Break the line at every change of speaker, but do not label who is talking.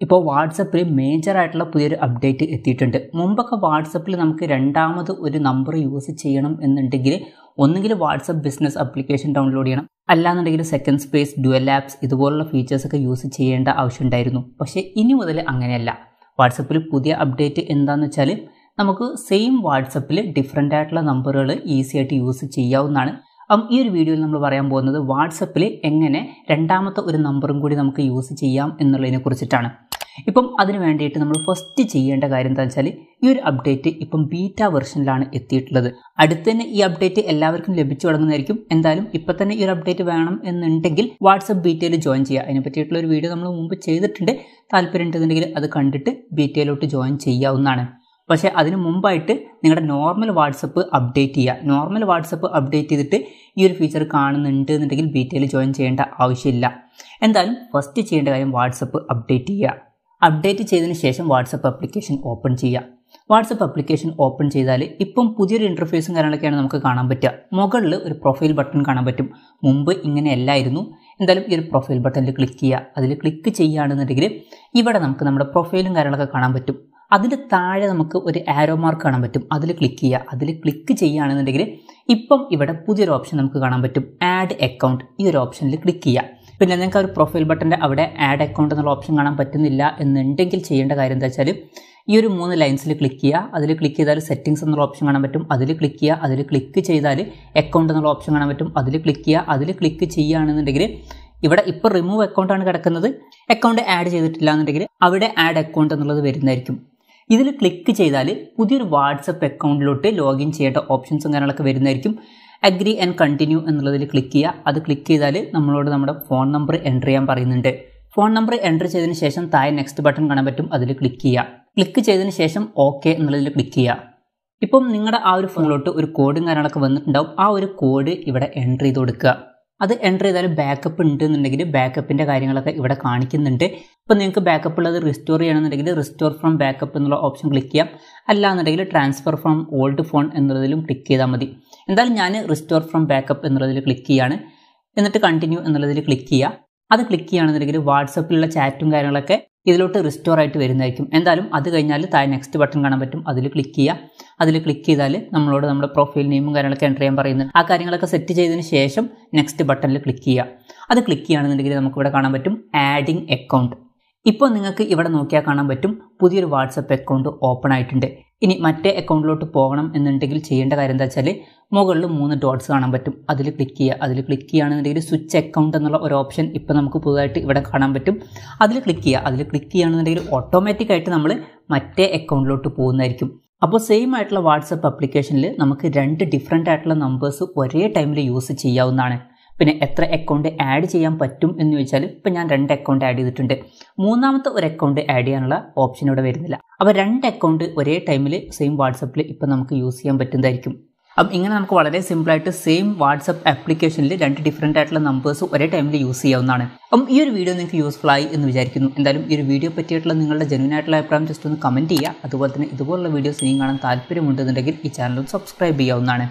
ഇപ്പോൾ വാട്സപ്പിൽ മേജറായിട്ടുള്ള പുതിയൊരു അപ്ഡേറ്റ് എത്തിയിട്ടുണ്ട്. മുമ്പൊക്കെ വാട്സപ്പിൽ നമുക്ക് രണ്ടാമത് ഒരു നമ്പർ യൂസ് ചെയ്യണം എന്നുണ്ടെങ്കിൽ ഒന്നുകിൽ വാട്സപ്പ് ബിസിനസ് ആപ്ലിക്കേഷൻ ഡൗൺലോഡ് ചെയ്യണം, അല്ലാന്നുണ്ടെങ്കിൽ സെക്കൻഡ് സ്പേസ്, ഡ്യുവൽ ആപ്സ് ഇതുപോലുള്ള ഫീച്ചേഴ്സൊക്കെ യൂസ് ചെയ്യേണ്ട ആവശ്യമുണ്ടായിരുന്നു. പക്ഷേ ഇനി മുതൽ അങ്ങനെയല്ല. വാട്സപ്പിൽ പുതിയ അപ്ഡേറ്റ് എന്താണെന്ന് വെച്ചാൽ നമുക്ക് സെയിം വാട്സപ്പിൽ ഡിഫറെൻ്റ് ആയിട്ടുള്ള നമ്പറുകൾ ഈസി ആയിട്ട് യൂസ് ചെയ്യാവുന്നതാണ്. ഈ ഒരു വീഡിയോയിൽ നമ്മൾ പറയാൻ പോകുന്നത് വാട്സപ്പിൽ എങ്ങനെ രണ്ടാമത്തെ ഒരു നമ്പറും കൂടി നമുക്ക് യൂസ് ചെയ്യാം എന്നുള്ളതിനെ കുറിച്ചിട്ടാണ്. ഇപ്പം അതിന് വേണ്ടിയിട്ട് നമ്മൾ ഫസ്റ്റ് ചെയ്യേണ്ട കാര്യം എന്താ വെച്ചാൽ ഈ ഒരു അപ്ഡേറ്റ് ഇപ്പം ബീറ്റ വെർഷനിലാണ് എത്തിയിട്ടുള്ളത്. അടുത്ത് തന്നെ ഈ അപ്ഡേറ്റ് എല്ലാവർക്കും ലഭിച്ചു തുടങ്ങുന്നതായിരിക്കും. എന്തായാലും ഇപ്പം തന്നെ ഈ ഒരു അപ്ഡേറ്റ് വേണം എന്നുണ്ടെങ്കിൽ വാട്സപ്പ് ബീറ്റയിൽ ജോയിൻ ചെയ്യുക. അതിനെ പറ്റിയിട്ടുള്ള ഒരു വീഡിയോ നമ്മൾ മുമ്പ് ചെയ്തിട്ടുണ്ട്. താല്പര്യം ഉണ്ടെന്നുണ്ടെങ്കിൽ അത് കണ്ടിട്ട് ബീറ്റയിലോട്ട് ജോയിൻ ചെയ്യാവുന്നതാണ്. പക്ഷേ അതിന് മുമ്പായിട്ട് നിങ്ങളുടെ നോർമൽ വാട്സപ്പ് അപ്ഡേറ്റ് ചെയ്യുക. നോർമൽ വാട്സപ്പ് അപ്ഡേറ്റ് ചെയ്തിട്ട് ഈ ഒരു ഫീച്ചർ കാണുന്നുണ്ട് എന്നുണ്ടെങ്കിൽ ബീറ്റയിൽ ജോയിൻ ചെയ്യേണ്ട ആവശ്യമില്ല. എന്തായാലും ഫസ്റ്റ് ചെയ്യേണ്ട കാര്യം വാട്സപ്പ് അപ്ഡേറ്റ് ചെയ്യുക. അപ്ഡേറ്റ് ചെയ്തതിന് ശേഷം വാട്സപ്പ് ആപ്ലിക്കേഷൻ ഓപ്പൺ ചെയ്യുക. വാട്സപ്പ് ആപ്ലിക്കേഷൻ ഓപ്പൺ ചെയ്താൽ ഇപ്പം പുതിയൊരു ഇൻ്റർഫേസും കാര്യങ്ങളൊക്കെയാണ് നമുക്ക് കാണാൻ പറ്റുക. മുകളിൽ ഒരു പ്രൊഫൈൽ ബട്ടൺ കാണാൻ പറ്റും. മുമ്പ് ഇങ്ങനെ അല്ലായിരുന്നു. എന്തായാലും ഈ ഒരു പ്രൊഫൈൽ ബട്ടണിൽ ക്ലിക്ക് ചെയ്യുക. അതിൽ ക്ലിക്ക് ചെയ്യുകയാണെന്നുണ്ടെങ്കിൽ ഇവിടെ നമുക്ക് നമ്മുടെ പ്രൊഫൈലും കാര്യങ്ങളൊക്കെ കാണാൻ പറ്റും. അതിൻ്റെ താഴെ നമുക്ക് ഒരു ആരോ മാർക്ക് കാണാൻ പറ്റും. അതിൽ ക്ലിക്ക് ചെയ്യുക. അതിൽ ക്ലിക്ക് ചെയ്യുകയാണെന്നുണ്ടെങ്കിൽ ഇപ്പം ഇവിടെ പുതിയൊരു ഓപ്ഷൻ നമുക്ക് കാണാൻ പറ്റും, ആഡ് അക്കൗണ്ട്. ഈ ഒരു ഓപ്ഷനിൽ ക്ലിക്ക് ചെയ്യുക. പിന്നെ നിങ്ങൾക്ക് ഒരു പ്രൊഫൈൽ ബട്ടൻ്റെ അവിടെ ആഡ് അക്കൗണ്ട് എന്നുള്ള ഓപ്ഷൻ കാണാൻ പറ്റുന്നില്ല എന്നുണ്ടെങ്കിൽ ചെയ്യേണ്ട കാര്യം എന്താ വെച്ചാൽ ഈ ഒരു 3 ലൈൻസിൽ ക്ലിക്ക് ചെയ്യുക. അതിൽ ക്ലിക്ക് ചെയ്താൽ സെറ്റിംഗ്സ് എന്നുള്ള ഓപ്ഷൻ കാണാൻ പറ്റും. അതിൽ ക്ലിക്ക് ചെയ്യുക. അതിൽ ക്ലിക്ക് ചെയ്താൽ അക്കൗണ്ട് എന്നുള്ള ഓപ്ഷൻ കാണാൻ പറ്റും. അതിൽ ക്ലിക്ക് ചെയ്യുക. അതിൽ ക്ലിക്ക് ചെയ്യുകയാണെന്നുണ്ടെങ്കിൽ ഇവിടെ ഇപ്പോൾ റിമൂവ് അക്കൗണ്ടാണ് കിടക്കുന്നത്. അക്കൗണ്ട് ആഡ് ചെയ്തിട്ടില്ല എന്നുണ്ടെങ്കിൽ അവിടെ ആഡ് അക്കൗണ്ട് എന്നുള്ളത് വരുന്നതായിരിക്കും. ഇതിൽ ക്ലിക്ക് ചെയ്താൽ പുതിയൊരു വാട്സപ്പ് അക്കൗണ്ടിലോട്ട് ലോഗിൻ ചെയ്യേണ്ട ഓപ്ഷൻസും കാര്യങ്ങളൊക്കെ വരുന്നതായിരിക്കും. അഗ്രി ആൻഡ് കണ്ടിന്യൂ എന്നുള്ളതിൽ ക്ലിക്ക് ചെയ്യുക. അത് ക്ലിക്ക് ചെയ്താൽ നമ്മളോട് നമ്മുടെ ഫോൺ നമ്പർ എൻ്റർ ചെയ്യാൻ പറയുന്നുണ്ട്. ഫോൺ നമ്പർ എൻ്റർ ചെയ്തതിന് ശേഷം താഴെ നെക്സ്റ്റ് ബട്ടൺ കാണാൻ പറ്റും. അതിൽ ക്ലിക്ക് ചെയ്യുക. ക്ലിക്ക് ചെയ്തതിന് ശേഷം ഓക്കെ എന്നുള്ളതിൽ ക്ലിക്ക് ചെയ്യുക. ഇപ്പം നിങ്ങളുടെ ആ ഒരു ഫോണിലോട്ട് ഒരു കോഡും കാര്യങ്ങളൊക്കെ വന്നിട്ടുണ്ടാവും. ആ ഒരു കോഡ് ഇവിടെ എൻ്റർ ചെയ്ത് കൊടുക്കുക. അത് എൻ്റർ ചെയ്താൽ ബാക്കപ്പ് ഉണ്ട് എന്നുണ്ടെങ്കിൽ ബാക്കപ്പിൻ്റെ കാര്യങ്ങളൊക്കെ ഇവിടെ കാണിക്കുന്നുണ്ട്. ഇപ്പോൾ നിങ്ങൾക്ക് ബാക്കപ്പ് ഉള്ളത് റിസ്റ്റോർ ചെയ്യണമെന്നുണ്ടെങ്കിൽ റിസ്റ്റോർ ഫ്രം ബാക്കപ്പ് എന്നുള്ള ഓപ്ഷൻ ക്ലിക്ക് ചെയ്യാം. അല്ലാന്നുണ്ടെങ്കിൽ ട്രാൻസ്ഫർ ഫ്രം ഓൾഡ് ഫോൺ എന്നുള്ളതിലും ക്ലിക്ക് ചെയ്താൽ മതി. എന്തായാലും ഞാൻ റിസ്റ്റോർ ഫ്രം ബാക്കപ്പ് എന്നുള്ളതിൽ ക്ലിക്ക് ചെയ്യാണ്. എന്നിട്ട് കണ്ടിന്യൂ എന്നുള്ളതിൽ ക്ലിക്ക് ചെയ്യുക. അത് ക്ലിക്ക് ചെയ്യുകയാണെന്നുണ്ടെങ്കിൽ വാട്സപ്പിലുള്ള ചാറ്റും കാര്യങ്ങളൊക്കെ ഇതിലോട്ട് റിസ്റ്റോർ ആയിട്ട് വരുന്നതായിരിക്കും. എന്തായാലും അത് കഴിഞ്ഞാൽ താഴെ നെക്സ്റ്റ് ബട്ടൺ കാണാൻ പറ്റും. അതിൽ ക്ലിക്ക് ചെയ്യുക. അതിൽ ക്ലിക്ക് ചെയ്താൽ നമ്മളോട് നമ്മുടെ പ്രൊഫൈൽ നെയിമും കാര്യങ്ങളൊക്കെ എൻ്റർ ചെയ്യാൻ പറയുന്നുണ്ട്. ആ കാര്യങ്ങളൊക്കെ സെറ്റ് ചെയ്തതിന് ശേഷം നെക്സ്റ്റ് ബട്ടണിൽ ക്ലിക്ക് ചെയ്യുക. അത് ക്ലിക്ക് ചെയ്യുകയാണെന്നുണ്ടെങ്കിൽ നമുക്കിവിടെ കാണാൻ പറ്റും ആഡിങ് അക്കൗണ്ട്. ഇപ്പോൾ നിങ്ങൾക്ക് ഇവിടെ നോക്കിയാൽ കാണാൻ പറ്റും പുതിയൊരു വാട്സപ്പ് അക്കൗണ്ട് ഓപ്പൺ ആയിട്ടുണ്ട്. ഇനി മറ്റേ അക്കൗണ്ടിലോട്ട് പോകണം എന്നുണ്ടെങ്കിൽ ചെയ്യേണ്ട കാര്യം എന്താ വെച്ചാൽ മുകളിൽ 3 ഡോട്ട്സ് കാണാൻ പറ്റും. അതിൽ ക്ലിക്ക് ചെയ്യുക. അതിൽ ക്ലിക്ക് ചെയ്യുകയാണെന്നുണ്ടെങ്കിൽ സ്വിച്ച് അക്കൗണ്ട് എന്നുള്ള ഒരു ഓപ്ഷൻ ഇപ്പോൾ നമുക്ക് പുതുതായിട്ട് ഇവിടെ കാണാൻ പറ്റും. അതിൽ ക്ലിക്ക് ചെയ്യുക. അതിൽ ക്ലിക്ക് ചെയ്യുകയാണെന്നുണ്ടെങ്കിൽ ഓട്ടോമാറ്റിക്കായിട്ട് നമ്മൾ മറ്റേ അക്കൗണ്ടിലോട്ട് പോകുന്നതായിരിക്കും. അപ്പോൾ സെയിം ആയിട്ടുള്ള വാട്സപ്പ് ആപ്ലിക്കേഷനിൽ നമുക്ക് 2 ഡിഫറെൻ്റ് ആയിട്ടുള്ള നമ്പേഴ്സ് ഒരേ ടൈമിൽ യൂസ് ചെയ്യാവുന്നതാണ്. പിന്നെ എത്ര അക്കൗണ്ട് ആഡ് ചെയ്യാൻ പറ്റും എന്ന് ചോദിച്ചാൽ ഇപ്പം ഞാൻ 2 അക്കൗണ്ട് ആഡ് ചെയ്തിട്ടുണ്ട്. മൂന്നാമത്തെ ഒരു അക്കൗണ്ട് ആഡ് ചെയ്യാനുള്ള ഓപ്ഷൻ ഇവിടെ വരുന്നില്ല. അപ്പോൾ 2 അക്കൗണ്ട് ഒരേ ടൈമിൽ സെയിം വാട്സപ്പിൽ ഇപ്പം നമുക്ക് യൂസ് ചെയ്യാൻ പറ്റുന്നതായിരിക്കും. അപ്പം ഇങ്ങനെ നമുക്ക് വളരെ സിമ്പിളായിട്ട് സെയിം വാട്സപ്പ് ആപ്ലിക്കേഷനിൽ 2 ഡിഫറെൻ്റ് ആയിട്ടുള്ള നമ്പേഴ്സ് ഒരേ ടൈമിൽ യൂസ് ചെയ്യാവുന്നതാണ്. അപ്പം ഈ ഒരു വീഡിയോ നിങ്ങൾക്ക് യൂസ്ഫുൾ ആയി എന്ന് വിചാരിക്കുന്നു. എന്തായാലും ഈ ഒരു വീഡിയോ പറ്റിയിട്ടുള്ള നിങ്ങളുടെ ജെന്യൂൻ ആയിട്ടുള്ള അഭിപ്രായം ജസ്റ്റ് ഒന്ന് കമൻറ്റ് ചെയ്യുക. അതുപോലെ തന്നെ ഇതുപോലുള്ള വീഡിയോസ് ഇനിയും കാണാൻ താല്പര്യമുണ്ടെന്നുണ്ടെങ്കിൽ ഈ ചാനൽ സബ്സ്ക്രൈബ് ചെയ്യാവുന്നതാണ്.